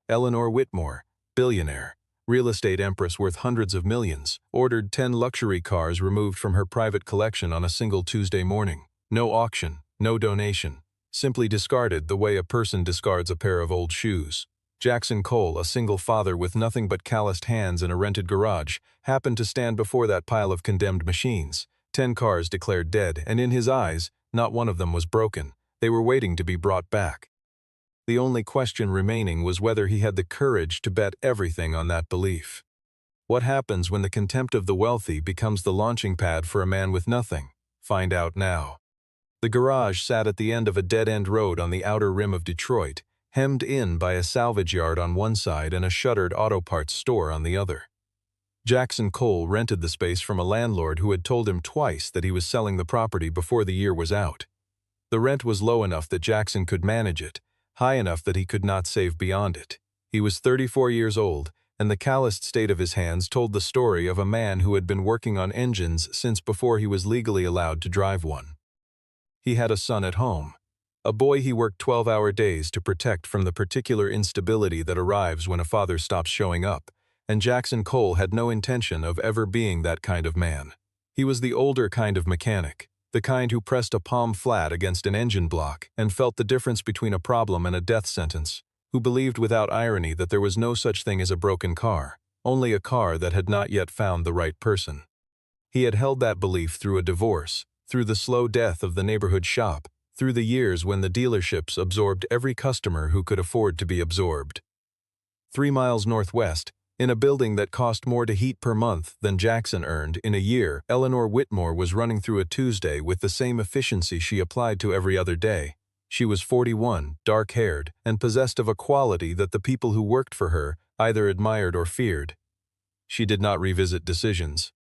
Eleanor Whitmore, billionaire, real estate empress worth hundreds of millions, ordered 10 luxury cars removed from her private collection on a single Tuesday morning. No auction, no donation. Simply discarded the way a person discards a pair of old shoes. Jackson Cole, a single father with nothing but calloused hands and a rented garage, happened to stand before that pile of condemned machines. 10 cars declared dead, and in his eyes, not one of them was broken. They were waiting to be brought back. The only question remaining was whether he had the courage to bet everything on that belief. What happens when the contempt of the wealthy becomes the launching pad for a man with nothing? Find out now. The garage sat at the end of a dead-end road on the outer rim of Detroit, hemmed in by a salvage yard on one side and a shuttered auto parts store on the other. Jackson Cole rented the space from a landlord who had told him twice that he was selling the property before the year was out. The rent was low enough that Jackson could manage it, high enough that he could not save beyond it. He was 34 years old, and the calloused state of his hands told the story of a man who had been working on engines since before he was legally allowed to drive one. He had a son at home, a boy he worked 12-hour days to protect from the particular instability that arrives when a father stops showing up, and Jackson Cole had no intention of ever being that kind of man. He was the older kind of mechanic, the kind who pressed a palm flat against an engine block and felt the difference between a problem and a death sentence, who believed without irony that there was no such thing as a broken car, only a car that had not yet found the right person. He had held that belief through a divorce, through the slow death of the neighborhood shop, through the years when the dealerships absorbed every customer who could afford to be absorbed. 3 miles northwest, in a building that cost more to heat per month than Jackson earned in a year, Eleanor Whitmore was running through a Tuesday with the same efficiency she applied to every other day. She was 41, dark-haired, and possessed of a quality that the people who worked for her either admired or feared. She did not revisit decisions.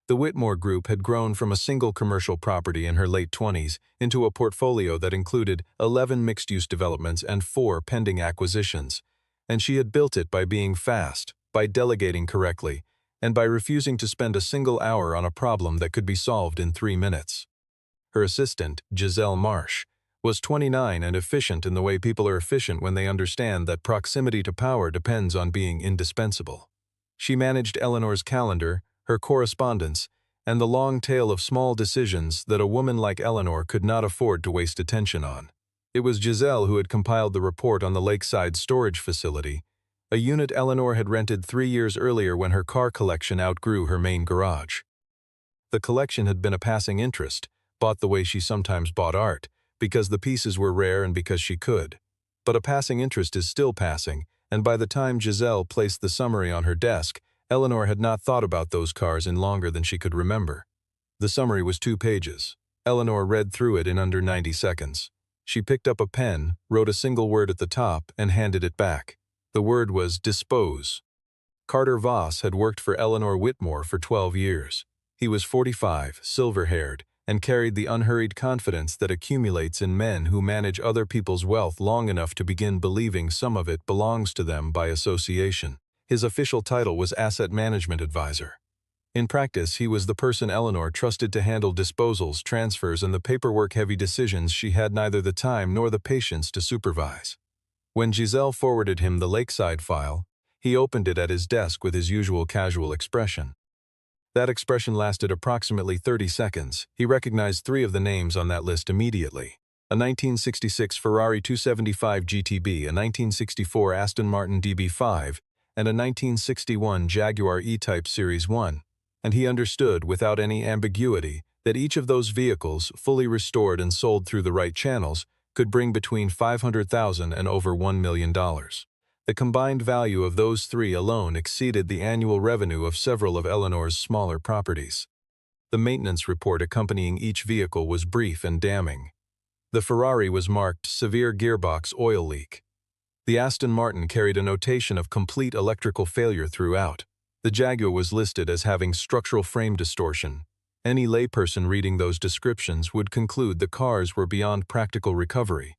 The Whitmore Group had grown from a single commercial property in her late 20s into a portfolio that included 11 mixed-use developments and 4 pending acquisitions, and she had built it by being fast, by delegating correctly, and by refusing to spend a single hour on a problem that could be solved in 3 minutes. Her assistant, Giselle Marsh, was 29 and efficient in the way people are efficient when they understand that proximity to power depends on being indispensable. She managed Eleanor's calendar, her correspondence, and the long tail of small decisions that a woman like Eleanor could not afford to waste attention on. It was Giselle who had compiled the report on the lakeside storage facility, a unit Eleanor had rented 3 years earlier when her car collection outgrew her main garage. The collection had been a passing interest, bought the way she sometimes bought art, because the pieces were rare and because she could. But a passing interest is still passing, and by the time Giselle placed the summary on her desk, Eleanor had not thought about those cars in longer than she could remember. The summary was 2 pages. Eleanor read through it in under 90 seconds. She picked up a pen, wrote a single word at the top, and handed it back. The word was dispose. Carter Voss had worked for Eleanor Whitmore for 12 years. He was 45, silver-haired, and carried the unhurried confidence that accumulates in men who manage other people's wealth long enough to begin believing some of it belongs to them by association. His official title was Asset Management Advisor. In practice, he was the person Eleanor trusted to handle disposals, transfers, and the paperwork-heavy decisions she had neither the time nor the patience to supervise. When Giselle forwarded him the Lakeside file, he opened it at his desk with his usual casual expression. That expression lasted approximately 30 seconds. He recognized 3 of the names on that list immediately. A 1966 Ferrari 275 GTB, a 1964 Aston Martin DB5, and a 1961 Jaguar E-Type Series 1. And he understood, without any ambiguity, that each of those vehicles, fully restored and sold through the right channels, could bring between $500,000 and over $1 million. The combined value of those 3 alone exceeded the annual revenue of several of Eleanor's smaller properties. The maintenance report accompanying each vehicle was brief and damning. The Ferrari was marked severe gearbox oil leak. The Aston Martin carried a notation of complete electrical failure throughout. The Jaguar was listed as having structural frame distortion. Any layperson reading those descriptions would conclude the cars were beyond practical recovery.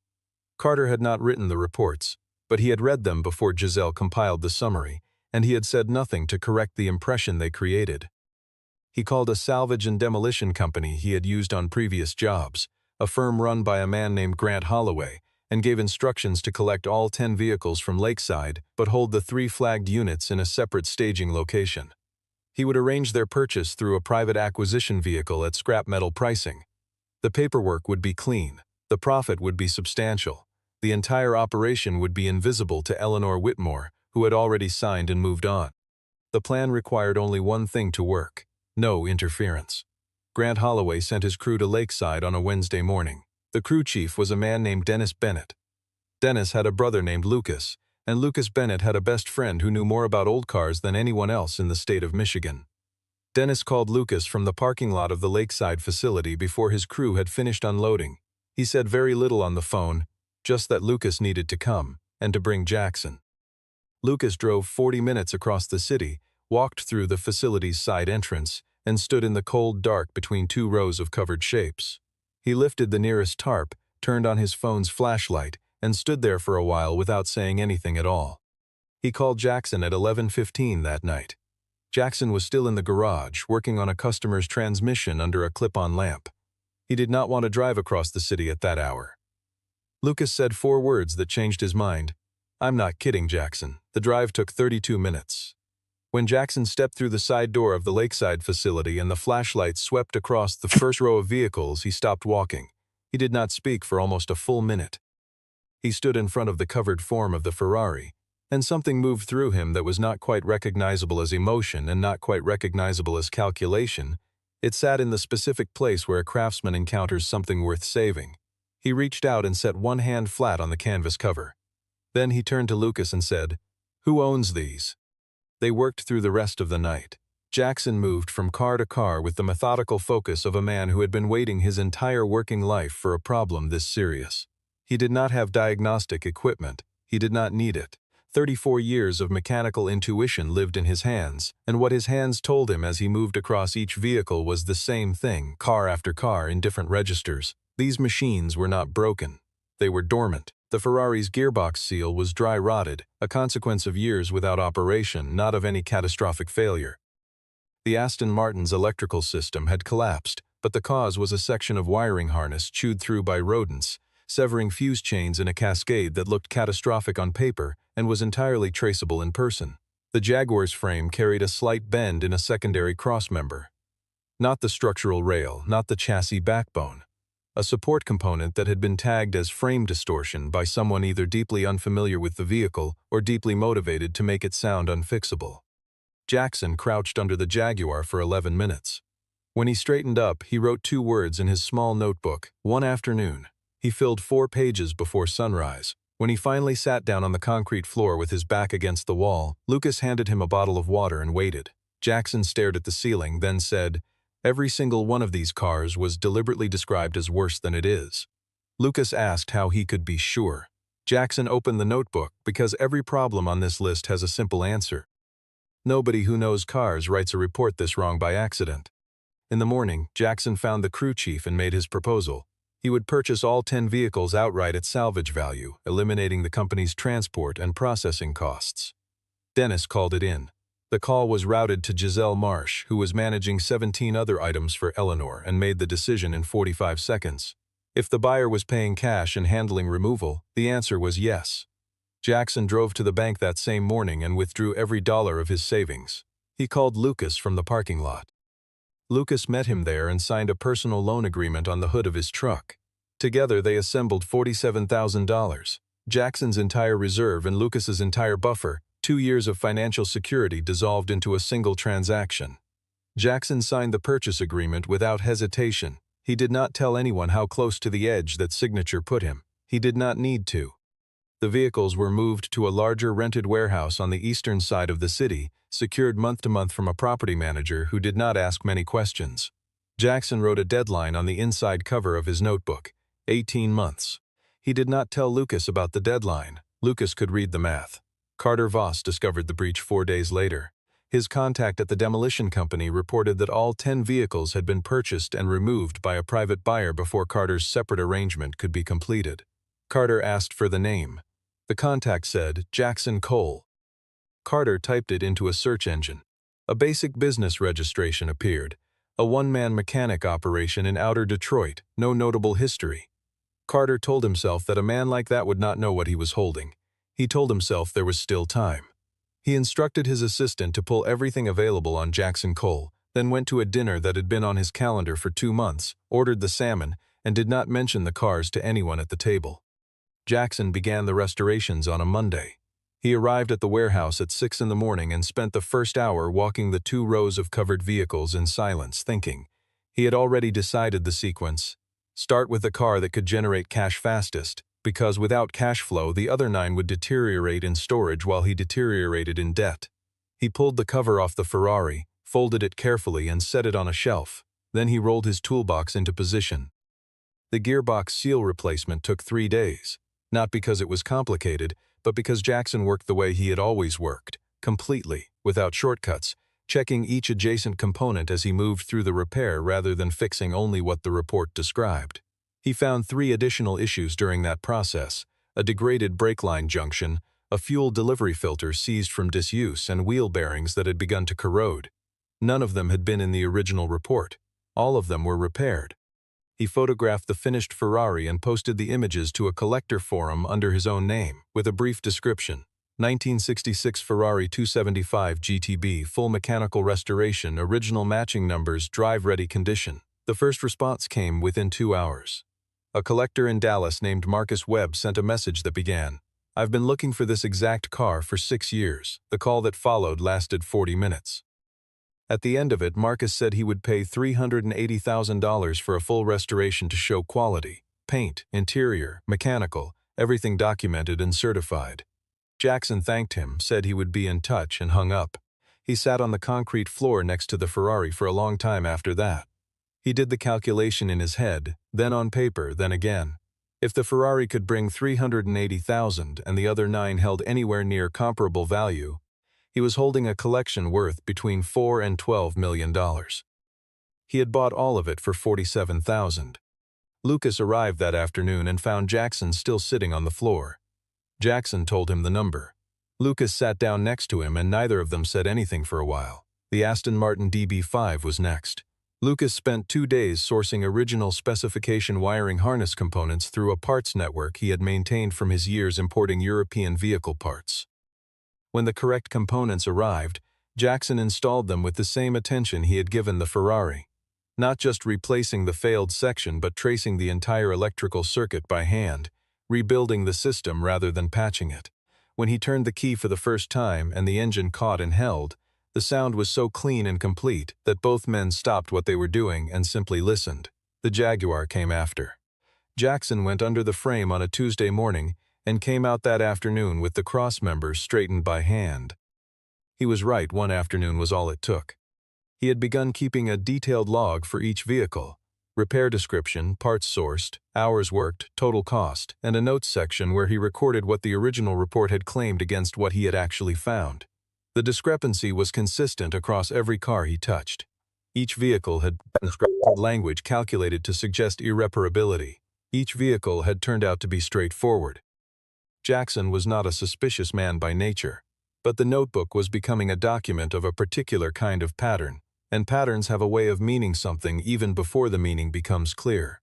Carter had not written the reports, but he had read them before Giselle compiled the summary, and he had said nothing to correct the impression they created. He called a salvage and demolition company he had used on previous jobs, a firm run by a man named Grant Holloway, and gave instructions to collect all 10 vehicles from Lakeside but hold the 3 flagged units in a separate staging location. He would arrange their purchase through a private acquisition vehicle at scrap metal pricing. The paperwork would be clean, the profit would be substantial, the entire operation would be invisible to Eleanor Whitmore, who had already signed and moved on. The plan required only one thing to work: no interference. Grant Holloway sent his crew to Lakeside on a Wednesday morning. The crew chief was a man named Dennis Bennett. Dennis had a brother named Lucas, and Lucas Bennett had a best friend who knew more about old cars than anyone else in the state of Michigan. Dennis called Lucas from the parking lot of the Lakeside facility before his crew had finished unloading. He said very little on the phone, just that Lucas needed to come, and to bring Jackson. Lucas drove 40 minutes across the city, walked through the facility's side entrance, and stood in the cold dark between 2 rows of covered shapes. He lifted the nearest tarp, turned on his phone's flashlight, and stood there for a while without saying anything at all. He called Jackson at 11:15 that night. Jackson was still in the garage, working on a customer's transmission under a clip-on lamp. He did not want to drive across the city at that hour. Lucas said 4 words that changed his mind. "I'm not kidding, Jackson. The drive took 32 minutes. When Jackson stepped through the side door of the Lakeside facility and the flashlight swept across the first row of vehicles, he stopped walking. He did not speak for almost a full minute. He stood in front of the covered form of the Ferrari, and something moved through him that was not quite recognizable as emotion and not quite recognizable as calculation. It sat in the specific place where a craftsman encounters something worth saving. He reached out and set one hand flat on the canvas cover. Then he turned to Lucas and said, "Who owns these?" They worked through the rest of the night. Jackson moved from car to car with the methodical focus of a man who had been waiting his entire working life for a problem this serious. He did not have diagnostic equipment. He did not need it. 34 years of mechanical intuition lived in his hands, and what his hands told him as he moved across each vehicle was the same thing, car after car in different registers. These machines were not broken. They were dormant. The Ferrari's gearbox seal was dry-rotted, a consequence of years without operation, not of any catastrophic failure. The Aston Martin's electrical system had collapsed, but the cause was a section of wiring harness chewed through by rodents, severing fuse chains in a cascade that looked catastrophic on paper and was entirely traceable in person. The Jaguar's frame carried a slight bend in a secondary crossmember. Not the structural rail, not the chassis backbone. A support component that had been tagged as frame distortion by someone either deeply unfamiliar with the vehicle or deeply motivated to make it sound unfixable. Jackson crouched under the Jaguar for 11 minutes. When he straightened up, he wrote 2 words in his small notebook: "One afternoon." He filled 4 pages before sunrise. When he finally sat down on the concrete floor with his back against the wall, Lucas handed him a bottle of water and waited. Jackson stared at the ceiling, then said, "Every single one of these cars was deliberately described as worse than it is." Lucas asked how he could be sure. Jackson opened the notebook because every problem on this list has a simple answer. Nobody who knows cars writes a report this wrong by accident. In the morning, Jackson found the crew chief and made his proposal. He would purchase all 10 vehicles outright at salvage value, eliminating the company's transport and processing costs. Dennis called it in. The call was routed to Giselle Marsh, who was managing 17 other items for Eleanor, and made the decision in 45 seconds. If the buyer was paying cash and handling removal, the answer was yes. Jackson drove to the bank that same morning and withdrew every dollar of his savings. He called Lucas from the parking lot. Lucas met him there and signed a personal loan agreement on the hood of his truck. Together they assembled $47,000. Jackson's entire reserve and Lucas's entire buffer, 2 years of financial security dissolved into a single transaction. Jackson signed the purchase agreement without hesitation. He did not tell anyone how close to the edge that signature put him. He did not need to. The vehicles were moved to a larger rented warehouse on the eastern side of the city, secured month to month from a property manager who did not ask many questions. Jackson wrote a deadline on the inside cover of his notebook: 18 months. He did not tell Lucas about the deadline. Lucas could read the math. Carter Voss discovered the breach 4 days later. His contact at the demolition company reported that all 10 vehicles had been purchased and removed by a private buyer before Carter's separate arrangement could be completed. Carter asked for the name. The contact said, Jackson Cole. Carter typed it into a search engine. A basic business registration appeared. A one-man mechanic operation in outer Detroit, no notable history. Carter told himself that a man like that would not know what he was holding. He told himself there was still time. He instructed his assistant to pull everything available on Jackson Cole, then went to a dinner that had been on his calendar for 2 months, ordered the salmon, and did not mention the cars to anyone at the table. Jackson began the restorations on a Monday. He arrived at the warehouse at 6 in the morning and spent the first hour walking the 2 rows of covered vehicles in silence, thinking. He had already decided the sequence. Start with the car that could generate cash fastest, because without cash flow the other 9 would deteriorate in storage while he deteriorated in debt. He pulled the cover off the Ferrari, folded it carefully and set it on a shelf. Then he rolled his toolbox into position. The gearbox seal replacement took 3 days, not because it was complicated, but because Jackson worked the way he had always worked, completely, without shortcuts, checking each adjacent component as he moved through the repair rather than fixing only what the report described. He found 3 additional issues during that process: a degraded brake line junction, a fuel delivery filter seized from disuse, and wheel bearings that had begun to corrode. None of them had been in the original report. All of them were repaired. He photographed the finished Ferrari and posted the images to a collector forum under his own name, with a brief description. 1966 Ferrari 275 GTB, full mechanical restoration, original matching numbers, drive-ready condition. The first response came within 2 hours. A collector in Dallas named Marcus Webb sent a message that began, "I've been looking for this exact car for 6 years. The call that followed lasted 40 minutes. At the end of it, Marcus said he would pay $380,000 for a full restoration to show quality. Paint, interior, mechanical, everything documented and certified. Jackson thanked him, said he would be in touch, and hung up. He sat on the concrete floor next to the Ferrari for a long time after that. He did the calculation in his head, then on paper, then again. If the Ferrari could bring $380,000 and the other 9 held anywhere near comparable value, he was holding a collection worth between $4 and $12 million. He had bought all of it for $47,000. Lucas arrived that afternoon and found Jackson still sitting on the floor. Jackson told him the number. Lucas sat down next to him and neither of them said anything for a while. The Aston Martin DB5 was next. Lucas spent 2 days sourcing original specification wiring harness components through a parts network he had maintained from his years importing European vehicle parts. When the correct components arrived, Jackson installed them with the same attention he had given the Ferrari. Not just replacing the failed section but tracing the entire electrical circuit by hand, rebuilding the system rather than patching it. When he turned the key for the first time and the engine caught and held, the sound was so clean and complete that both men stopped what they were doing and simply listened. The Jaguar came after. Jackson went under the frame on a Tuesday morning and came out that afternoon with the cross members straightened by hand. He was right, 1 afternoon was all it took. He had begun keeping a detailed log for each vehicle. Repair description, parts sourced, hours worked, total cost, and a notes section where he recorded what the original report had claimed against what he had actually found. The discrepancy was consistent across every car he touched. Each vehicle had language calculated to suggest irreparability. Each vehicle had turned out to be straightforward. Jackson was not a suspicious man by nature, but the notebook was becoming a document of a particular kind of pattern, and patterns have a way of meaning something even before the meaning becomes clear.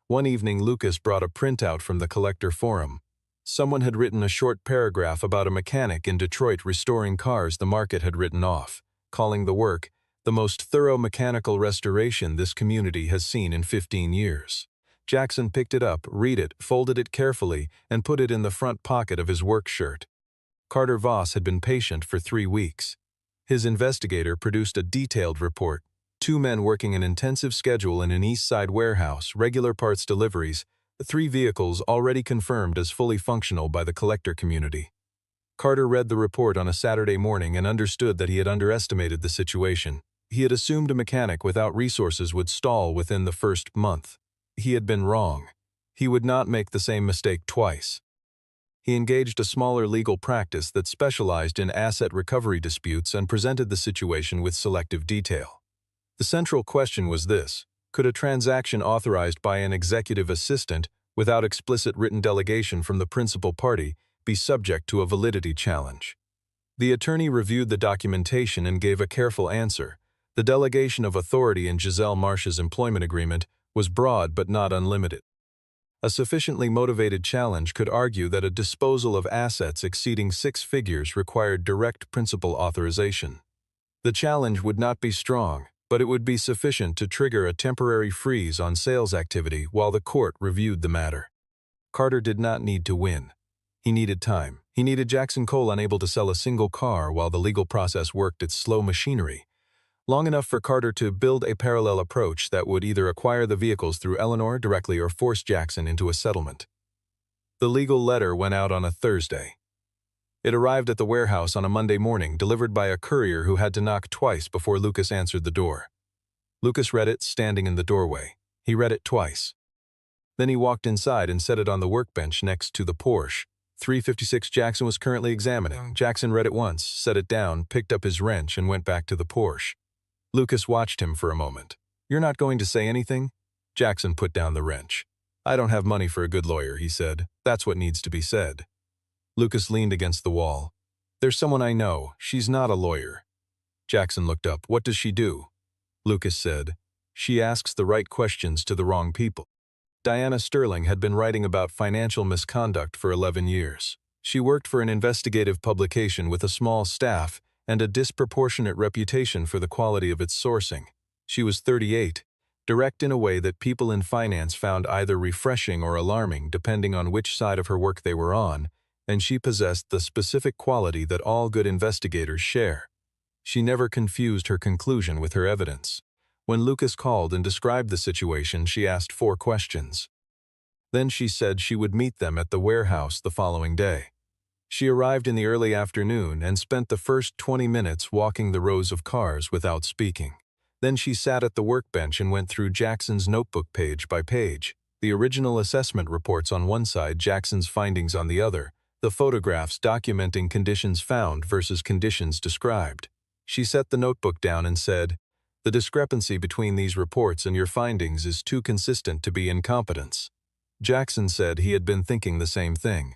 One evening, Lucas brought a printout from the collector forum. Someone had written a short paragraph about a mechanic in Detroit restoring cars the market had written off, calling the work the most thorough mechanical restoration this community has seen in 15 years. Jackson picked it up, read it, folded it carefully, and put it in the front pocket of his work shirt. Carter Voss had been patient for 3 weeks. His investigator produced a detailed report. 2 men working an intensive schedule in an East Side warehouse, regular parts deliveries, 3 vehicles already confirmed as fully functional by the collector community. Carter read the report on a Saturday morning and understood that he had underestimated the situation. He had assumed a mechanic without resources would stall within the first month. He had been wrong. He would not make the same mistake twice. He engaged a smaller legal practice that specialized in asset recovery disputes and presented the situation with selective detail. The central question was this: could a transaction authorized by an executive assistant, without explicit written delegation from the principal party, be subject to a validity challenge? The attorney reviewed the documentation and gave a careful answer. The delegation of authority in Giselle Marsh's employment agreement was broad but not unlimited. A sufficiently motivated challenge could argue that a disposal of assets exceeding 6 figures required direct principal authorization. The challenge would not be strong, but it would be sufficient to trigger a temporary freeze on sales activity while the court reviewed the matter. Carter did not need to win. He needed time. He needed Jackson Cole unable to sell a single car while the legal process worked its slow machinery, long enough for Carter to build a parallel approach that would either acquire the vehicles through Eleanor directly or force Jackson into a settlement. The legal letter went out on a Thursday. It arrived at the warehouse on a Monday morning, delivered by a courier who had to knock twice before Lucas answered the door. Lucas read it, standing in the doorway. He read it twice. Then he walked inside and set it on the workbench next to the Porsche 356 Jackson was currently examining. Jackson read it once, set it down, picked up his wrench, and went back to the Porsche. Lucas watched him for a moment. "You're not going to say anything?" Jackson put down the wrench. "I don't have money for a good lawyer," he said. "That's what needs to be said." Lucas leaned against the wall. "There's someone I know. She's not a lawyer." Jackson looked up. "What does she do?" Lucas said, "She asks the right questions to the wrong people." Diana Sterling had been writing about financial misconduct for 11 years. She worked for an investigative publication with a small staff and a disproportionate reputation for the quality of its sourcing. She was 38, direct in a way that people in finance found either refreshing or alarming depending on which side of her work they were on, and she possessed the specific quality that all good investigators share. She never confused her conclusion with her evidence. When Lucas called and described the situation, she asked 4 questions. Then she said she would meet them at the warehouse the following day. She arrived in the early afternoon and spent the first 20 minutes walking the rows of cars without speaking. Then she sat at the workbench and went through Jackson's notebook page by page, the original assessment reports on one side, Jackson's findings on the other, the photographs documenting conditions found versus conditions described. She set the notebook down and said, "The discrepancy between these reports and your findings is too consistent to be incompetence." Jackson said he had been thinking the same thing.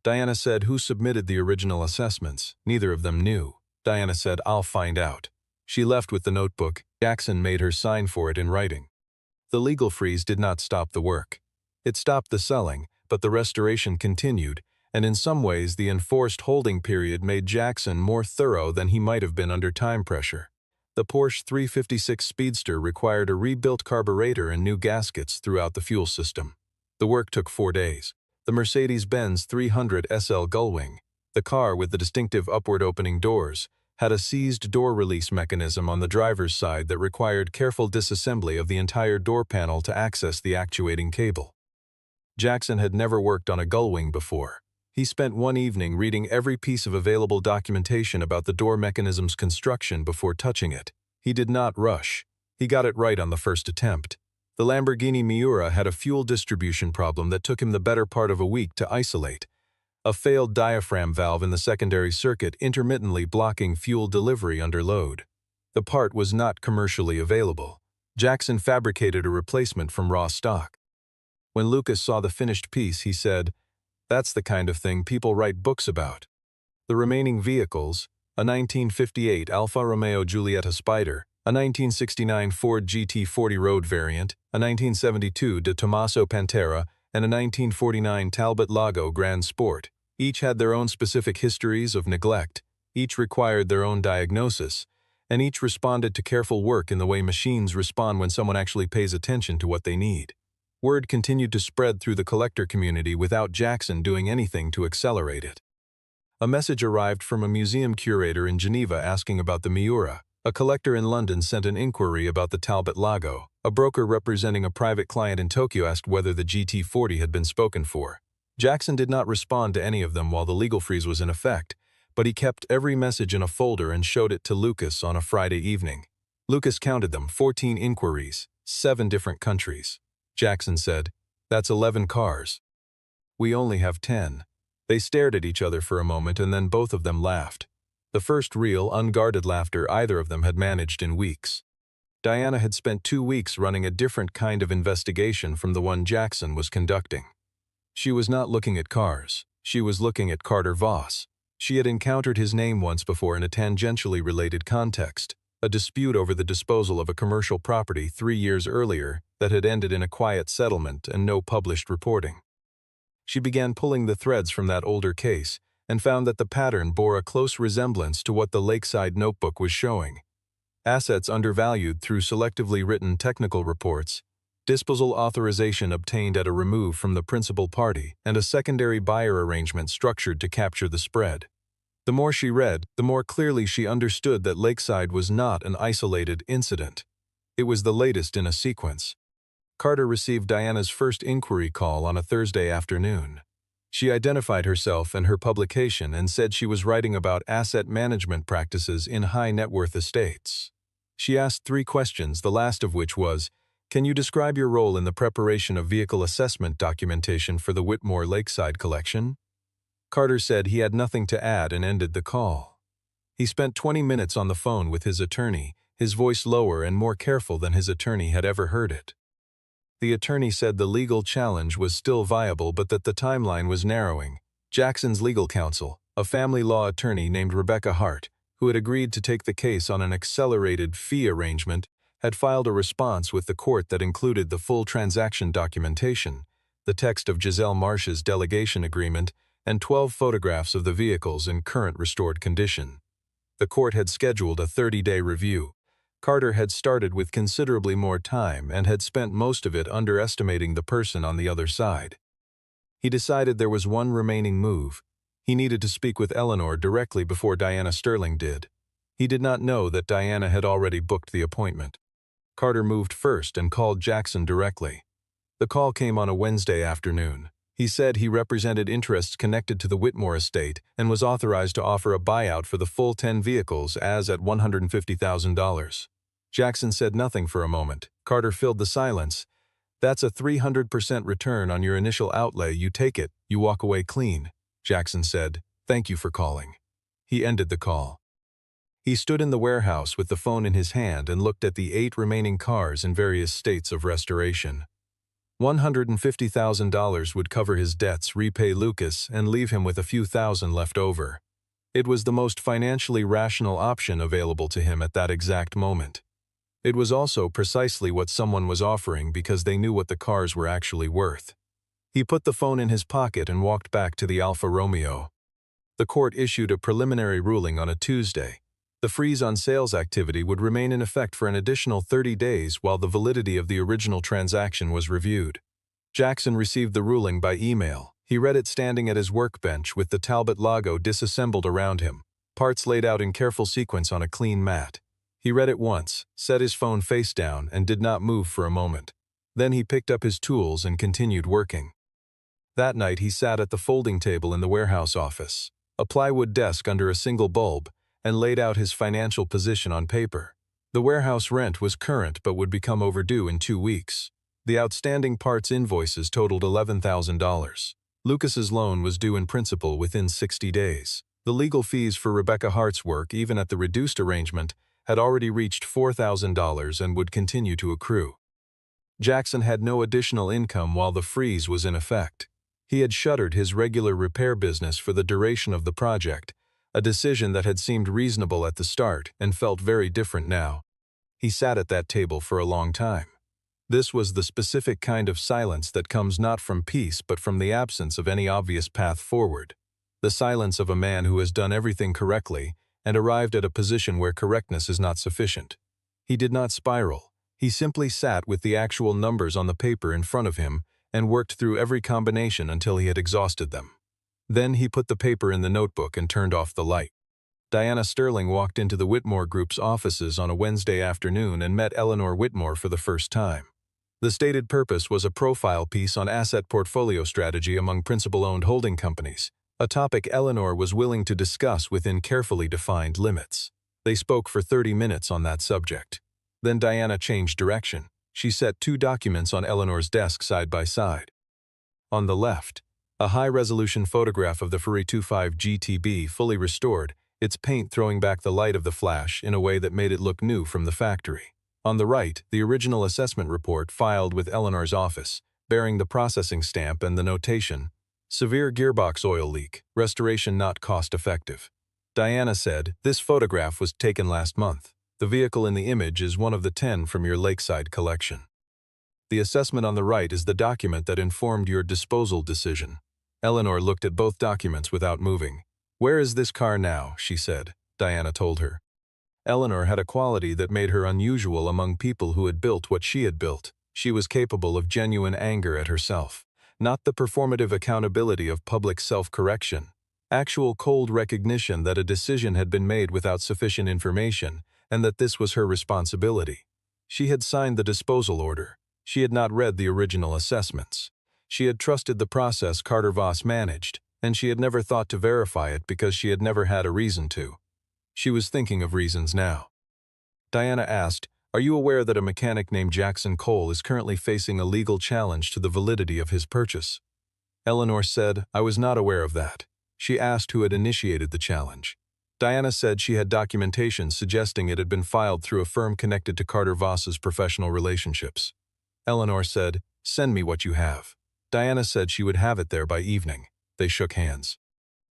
Diana said, "Who submitted the original assessments?" Neither of them knew. Diana said, "I'll find out." She left with the notebook. Jackson made her sign for it in writing. The legal freeze did not stop the work. It stopped the selling, but the restoration continued, and in some ways the enforced holding period made Jackson more thorough than he might have been under time pressure. The Porsche 356 Speedster required a rebuilt carburetor and new gaskets throughout the fuel system. The work took 4 days. The Mercedes-Benz 300 SL Gullwing, the car with the distinctive upward-opening doors, had a seized door release mechanism on the driver's side that required careful disassembly of the entire door panel to access the actuating cable. Jackson had never worked on a Gullwing before. He spent one evening reading every piece of available documentation about the door mechanism's construction before touching it. He did not rush. He got it right on the first attempt. The Lamborghini Miura had a fuel distribution problem that took him the better part of a week to isolate. A failed diaphragm valve in the secondary circuit intermittently blocking fuel delivery under load. The part was not commercially available. Jackson fabricated a replacement from raw stock. When Lucas saw the finished piece, he said, "That's the kind of thing people write books about." The remaining vehicles, a 1958 Alfa Romeo Giulietta Spider, a 1969 Ford GT40 road variant, a 1972 De Tomaso Pantera, and a 1949 Talbot Lago Grand Sport, each had their own specific histories of neglect, each required their own diagnosis, and each responded to careful work in the way machines respond when someone actually pays attention to what they need. Word continued to spread through the collector community without Jackson doing anything to accelerate it. A message arrived from a museum curator in Geneva asking about the Miura. A collector in London sent an inquiry about the Talbot Lago. A broker representing a private client in Tokyo asked whether the GT40 had been spoken for. Jackson did not respond to any of them while the legal freeze was in effect, but he kept every message in a folder and showed it to Lucas on a Friday evening. Lucas counted them, 14 inquiries, 7 different countries. Jackson said, "That's 11 cars. We only have 10. They stared at each other for a moment and then both of them laughed. The first real, unguarded laughter either of them had managed in weeks. Diana had spent 2 weeks running a different kind of investigation from the one Jackson was conducting. She was not looking at cars. She was looking at Carter Voss. She had encountered his name once before in a tangentially related context. a dispute over the disposal of a commercial property 3 years earlier that had ended in a quiet settlement and no published reporting. She began pulling the threads from that older case and found that the pattern bore a close resemblance to what the Lakeside Notebook was showing. Assets undervalued through selectively written technical reports, disposal authorization obtained at a remove from the principal party, and a secondary buyer arrangement structured to capture the spread. The more she read, the more clearly she understood that Lakeside was not an isolated incident. It was the latest in a sequence. Carter received Diana's first inquiry call on a Thursday afternoon. She identified herself and her publication and said she was writing about asset management practices in high-net-worth estates. She asked 3 questions, the last of which was, "Can you describe your role in the preparation of vehicle assessment documentation for the Whitmore Lakeside collection?" Carter said he had nothing to add and ended the call. He spent 20 minutes on the phone with his attorney, his voice lower and more careful than his attorney had ever heard it. The attorney said the legal challenge was still viable but that the timeline was narrowing. Jackson's legal counsel, a family law attorney named Rebecca Hart, who had agreed to take the case on an accelerated fee arrangement, had filed a response with the court that included the full transaction documentation, the text of Giselle Marsh's delegation agreement, and 12 photographs of the vehicles in current restored condition. The court had scheduled a 30-day review. Carter had started with considerably more time and had spent most of it underestimating the person on the other side. He decided there was one remaining move. He needed to speak with Eleanor directly before Diana Sterling did. He did not know that Diana had already booked the appointment. Carter moved first and called Jackson directly. The call came on a Wednesday afternoon. He said he represented interests connected to the Whitmore estate and was authorized to offer a buyout for the full 10 vehicles as at $150,000. Jackson said nothing for a moment. Carter filled the silence. "That's a 300% return on your initial outlay. You take it, you walk away clean," Jackson said. "Thank you for calling." He ended the call. He stood in the warehouse with the phone in his hand and looked at the 8 remaining cars in various states of restoration. $150,000 would cover his debts, repay Lucas, and leave him with a few thousand left over. It was the most financially rational option available to him at that exact moment. It was also precisely what someone was offering because they knew what the cars were actually worth. He put the phone in his pocket and walked back to the Alfa Romeo. The court issued a preliminary ruling on a Tuesday. The freeze on sales activity would remain in effect for an additional 30 days while the validity of the original transaction was reviewed. Jackson received the ruling by email. He read it standing at his workbench with the Talbot logo disassembled around him, parts laid out in careful sequence on a clean mat. He read it once, set his phone face down, and did not move for a moment. Then he picked up his tools and continued working. That night he sat at the folding table in the warehouse office, a plywood desk under a single bulb, and laid out his financial position on paper. The warehouse rent was current but would become overdue in 2 weeks. The outstanding parts invoices totaled $11,000. Lucas's loan was due in principal within 60 days. The legal fees for Rebecca Hart's work, even at the reduced arrangement, had already reached $4,000 and would continue to accrue. Jackson had no additional income while the freeze was in effect. He had shuttered his regular repair business for the duration of the project, a decision that had seemed reasonable at the start and felt very different now. He sat at that table for a long time. This was the specific kind of silence that comes not from peace but from the absence of any obvious path forward. The silence of a man who has done everything correctly and arrived at a position where correctness is not sufficient. He did not spiral. He simply sat with the actual numbers on the paper in front of him and worked through every combination until he had exhausted them. Then he put the paper in the notebook and turned off the light. Diana Sterling walked into the Whitmore Group's offices on a Wednesday afternoon and met Eleanor Whitmore for the first time. The stated purpose was a profile piece on asset portfolio strategy among principal-owned holding companies, a topic Eleanor was willing to discuss within carefully defined limits. They spoke for 30 minutes on that subject. Then Diana changed direction. She set 2 documents on Eleanor's desk side by side. On the left, a high-resolution photograph of the Ferrari 25 GTB fully restored, its paint throwing back the light of the flash in a way that made it look new from the factory. On the right, the original assessment report filed with Eleanor's office, bearing the processing stamp and the notation, "Severe gearbox oil leak, restoration not cost-effective." Diana said, "This photograph was taken last month." The vehicle in the image is one of the 10 from your lakeside collection. The assessment on the right is the document that informed your disposal decision. Eleanor looked at both documents without moving. "Where is this car now?" she said. Diana told her. Eleanor had a quality that made her unusual among people who had built what she had built. She was capable of genuine anger at herself. Not the performative accountability of public self-correction. Actual cold recognition that a decision had been made without sufficient information, and that this was her responsibility. She had signed the disposal order. She had not read the original assessments. She had trusted the process Carter Voss managed, and she had never thought to verify it because she had never had a reason to. She was thinking of reasons now. Diana asked, "Are you aware that a mechanic named Jackson Cole is currently facing a legal challenge to the validity of his purchase?" Eleanor said, "I was not aware of that." She asked who had initiated the challenge. Diana said she had documentation suggesting it had been filed through a firm connected to Carter Voss's professional relationships. Eleanor said, "Send me what you have." Diana said she would have it there by evening. They shook hands.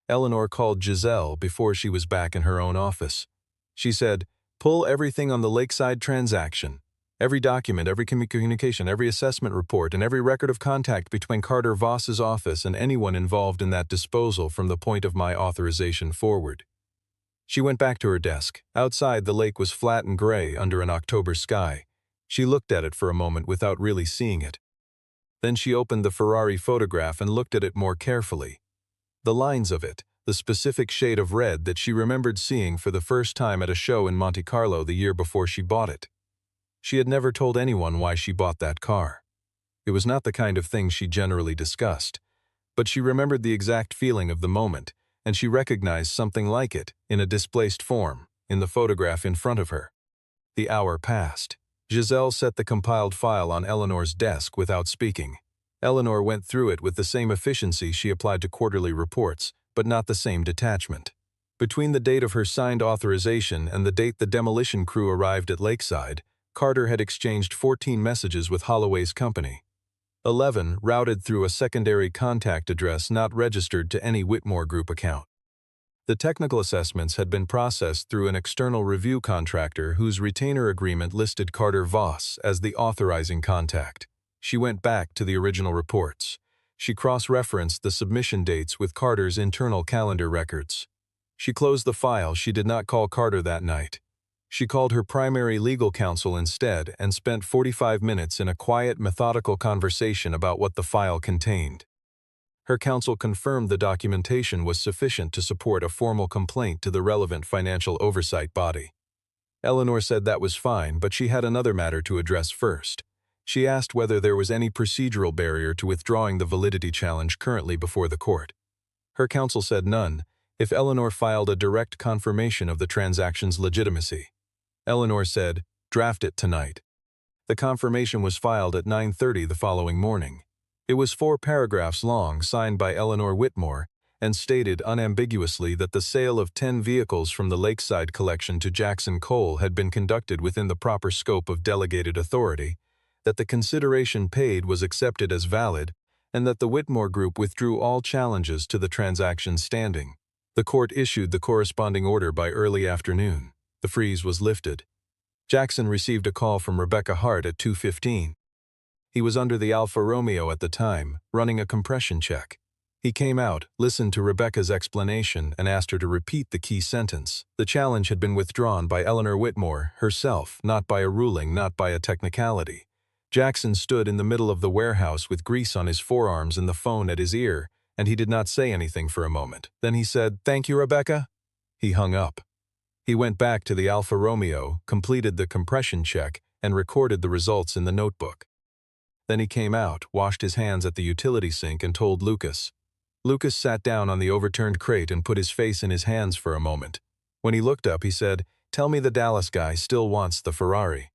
Eleanor called Giselle before she was back in her own office. She said, "Pull everything on the lakeside transaction. Every document, every communication, every assessment report, and every record of contact between Carter Voss's office and anyone involved in that disposal from the point of my authorization forward." She went back to her desk. Outside, the lake was flat and gray under an October sky. She looked at it for a moment without really seeing it. Then she opened the Ferrari photograph and looked at it more carefully. The lines of it, the specific shade of red that she remembered seeing for the first time at a show in Monte Carlo the year before she bought it. She had never told anyone why she bought that car. It was not the kind of thing she generally discussed, but she remembered the exact feeling of the moment, and she recognized something like it, in a displaced form, in the photograph in front of her. The hour passed. Giselle set the compiled file on Eleanor's desk without speaking. Eleanor went through it with the same efficiency she applied to quarterly reports, but not the same detachment. Between the date of her signed authorization and the date the demolition crew arrived at Lakeside, Carter had exchanged 14 messages with Holloway's company. 11 routed through a secondary contact address not registered to any Whitmore Group account. The technical assessments had been processed through an external review contractor whose retainer agreement listed Carter Voss as the authorizing contact. She went back to the original reports. She cross-referenced the submission dates with Carter's internal calendar records. She closed the file. She did not call Carter that night. She called her primary legal counsel instead and spent 45 minutes in a quiet, methodical conversation about what the file contained. Her counsel confirmed the documentation was sufficient to support a formal complaint to the relevant financial oversight body. Eleanor said that was fine, but she had another matter to address first. She asked whether there was any procedural barrier to withdrawing the validity challenge currently before the court. Her counsel said none, if Eleanor filed a direct confirmation of the transaction's legitimacy. Eleanor said, "Draft it tonight." The confirmation was filed at 9:30 the following morning. It was 4 paragraphs long, signed by Eleanor Whitmore, and stated unambiguously that the sale of 10 vehicles from the Lakeside collection to Jackson Cole had been conducted within the proper scope of delegated authority, that the consideration paid was accepted as valid, and that the Whitmore Group withdrew all challenges to the transaction's standing. The court issued the corresponding order by early afternoon. The freeze was lifted. Jackson received a call from Rebecca Hart at 2:15. He was under the Alfa Romeo at the time, running a compression check. He came out, listened to Rebecca's explanation, and asked her to repeat the key sentence. The challenge had been withdrawn by Eleanor Whitmore herself, not by a ruling, not by a technicality. Jackson stood in the middle of the warehouse with grease on his forearms and the phone at his ear, and he did not say anything for a moment. Then he said, "Thank you, Rebecca." He hung up. He went back to the Alfa Romeo, completed the compression check, and recorded the results in the notebook. Then he came out, washed his hands at the utility sink, and told Lucas. Lucas sat down on the overturned crate and put his face in his hands for a moment. When he looked up, he said, "Tell me the Dallas guy still wants the Ferrari."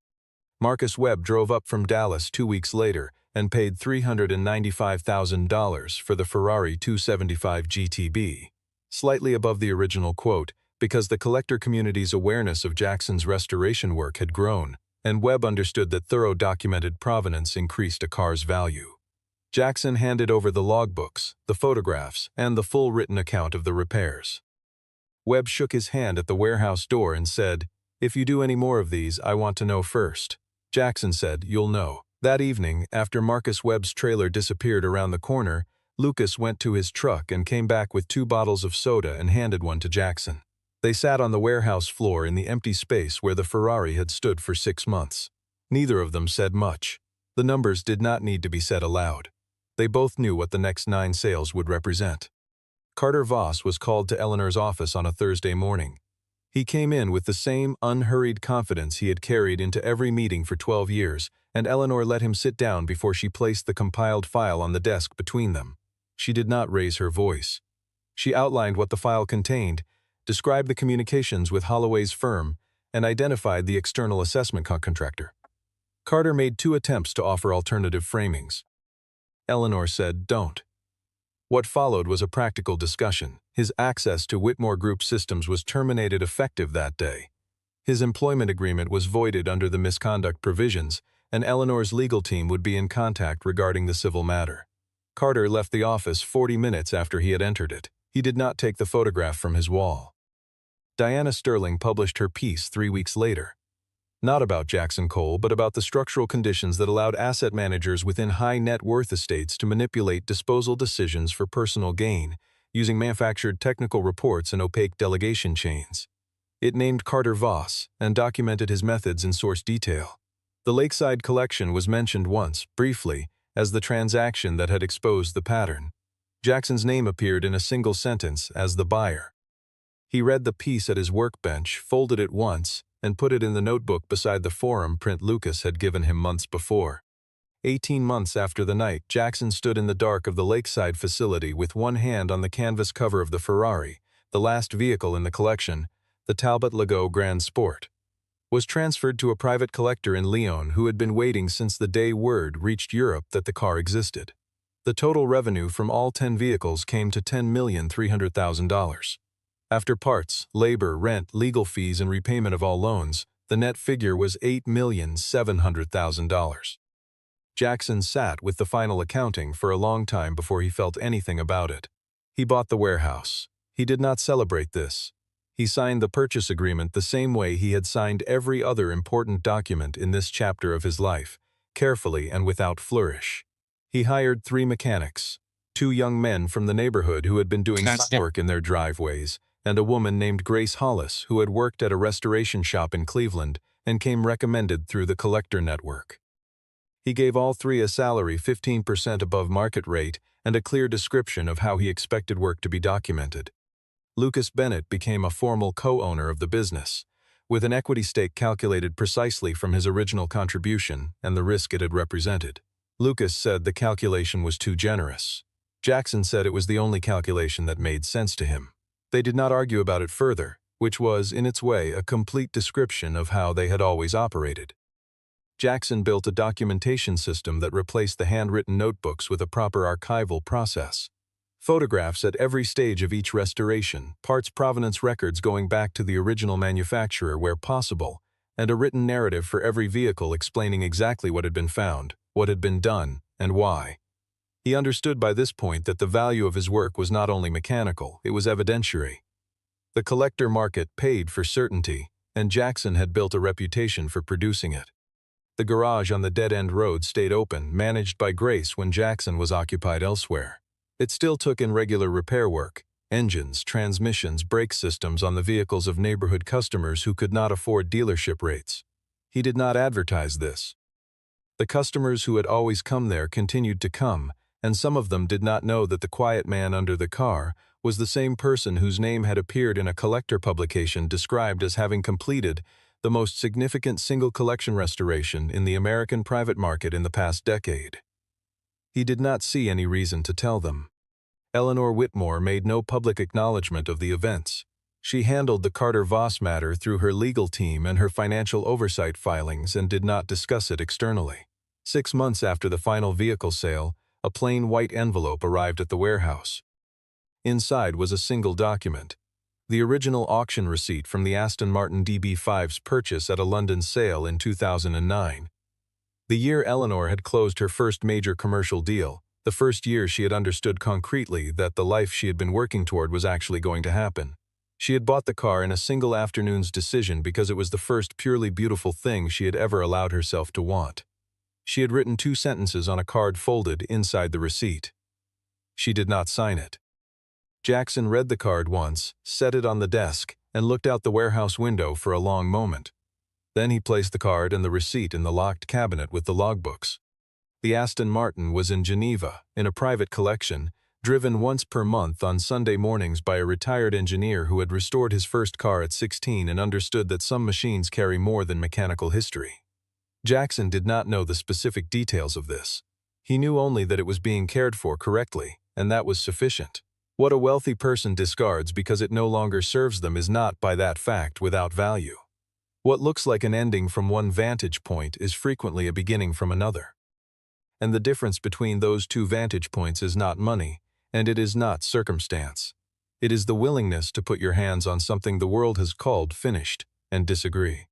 Marcus Webb drove up from Dallas 2 weeks later and paid $395,000 for the Ferrari 275 GTB, slightly above the original quote, because the collector community's awareness of Jackson's restoration work had grown, and Webb understood that thorough documented provenance increased a car's value. Jackson handed over the logbooks, the photographs, and the full written account of the repairs. Webb shook his hand at the warehouse door and said, "If you do any more of these, I want to know first." Jackson said, "You'll know." That evening, after Marcus Webb's trailer disappeared around the corner, Lucas went to his truck and came back with 2 bottles of soda and handed one to Jackson. They sat on the warehouse floor in the empty space where the Ferrari had stood for 6 months. Neither of them said much. The numbers did not need to be said aloud. They both knew what the next 9 sales would represent. Carter Voss was called to Eleanor's office on a Thursday morning. He came in with the same unhurried confidence he had carried into every meeting for 12 years, and Eleanor let him sit down before she placed the compiled file on the desk between them. She did not raise her voice. She outlined what the file contained, described the communications with Holloway's firm, and identified the external assessment contractor. Carter made 2 attempts to offer alternative framings. Eleanor said, "Don't." What followed was a practical discussion. His access to Whitmore Group systems was terminated effective that day. His employment agreement was voided under the misconduct provisions, and Eleanor's legal team would be in contact regarding the civil matter. Carter left the office 40 minutes after he had entered it. He did not take the photograph from his wall. Diana Sterling published her piece 3 weeks later. Not about Jackson Cole, but about the structural conditions that allowed asset managers within high net worth estates to manipulate disposal decisions for personal gain, using manufactured technical reports and opaque delegation chains. It named Carter Voss and documented his methods in source detail. The Lakeside collection was mentioned once, briefly, as the transaction that had exposed the pattern. Jackson's name appeared in a single sentence as the buyer. He read the piece at his workbench, folded it once, and put it in the notebook beside the forum print Lucas had given him months before. 18 months after the night, Jackson stood in the dark of the Lakeside facility with one hand on the canvas cover of the Ferrari, the last vehicle in the collection, the Talbot Lago Grand Sport. Was transferred to a private collector in Lyon who had been waiting since the day word reached Europe that the car existed. The total revenue from all 10 vehicles came to $10,300,000. After parts, labor, rent, legal fees, and repayment of all loans, the net figure was $8,700,000. Jackson sat with the final accounting for a long time before he felt anything about it. He bought the warehouse. He did not celebrate this. He signed the purchase agreement the same way he had signed every other important document in this chapter of his life, carefully and without flourish. He hired 3 mechanics, 2 young men from the neighborhood who had been doing work in their driveways, and a woman named Grace Hollis who had worked at a restoration shop in Cleveland and came recommended through the collector network. He gave all 3 a salary 15% above market rate and a clear description of how he expected work to be documented. Lucas Bennett became a formal co-owner of the business, with an equity stake calculated precisely from his original contribution and the risk it had represented. Lucas said the calculation was too generous. Jackson said it was the only calculation that made sense to him. They did not argue about it further, which was, in its way, a complete description of how they had always operated. Jackson built a documentation system that replaced the handwritten notebooks with a proper archival process. Photographs at every stage of each restoration, parts provenance records going back to the original manufacturer where possible, and a written narrative for every vehicle explaining exactly what had been found, what had been done, and why. He understood by this point that the value of his work was not only mechanical, it was evidentiary. The collector market paid for certainty, and Jackson had built a reputation for producing it. The garage on the dead-end road stayed open, managed by Grace when Jackson was occupied elsewhere. It still took in regular repair work, engines, transmissions, brake systems on the vehicles of neighborhood customers who could not afford dealership rates. He did not advertise this. The customers who had always come there continued to come, and some of them did not know that the quiet man under the car was the same person whose name had appeared in a collector publication described as having completed the most significant single collection restoration in the American private market in the past decade. He did not see any reason to tell them. Eleanor Whitmore made no public acknowledgement of the events. She handled the Carter Voss matter through her legal team and her financial oversight filings and did not discuss it externally. 6 months after the final vehicle sale, a plain white envelope arrived at the warehouse. Inside was a single document, the original auction receipt from the Aston Martin DB5's purchase at a London sale in 2009. The year Eleanor had closed her first major commercial deal, the first year she had understood concretely that the life she had been working toward was actually going to happen. She had bought the car in a single afternoon's decision because it was the first purely beautiful thing she had ever allowed herself to want. She had written 2 sentences on a card folded inside the receipt. She did not sign it. Jackson read the card once, set it on the desk, and looked out the warehouse window for a long moment. Then he placed the card and the receipt in the locked cabinet with the logbooks. The Aston Martin was in Geneva, in a private collection, driven once per month on Sunday mornings by a retired engineer who had restored his first car at 16 and understood that some machines carry more than mechanical history. Jackson did not know the specific details of this. He knew only that it was being cared for correctly, and that was sufficient. What a wealthy person discards because it no longer serves them is not, by that fact, without value. What looks like an ending from one vantage point is frequently a beginning from another. And the difference between those 2 vantage points is not money, and it is not circumstance. It is the willingness to put your hands on something the world has called finished and disagree.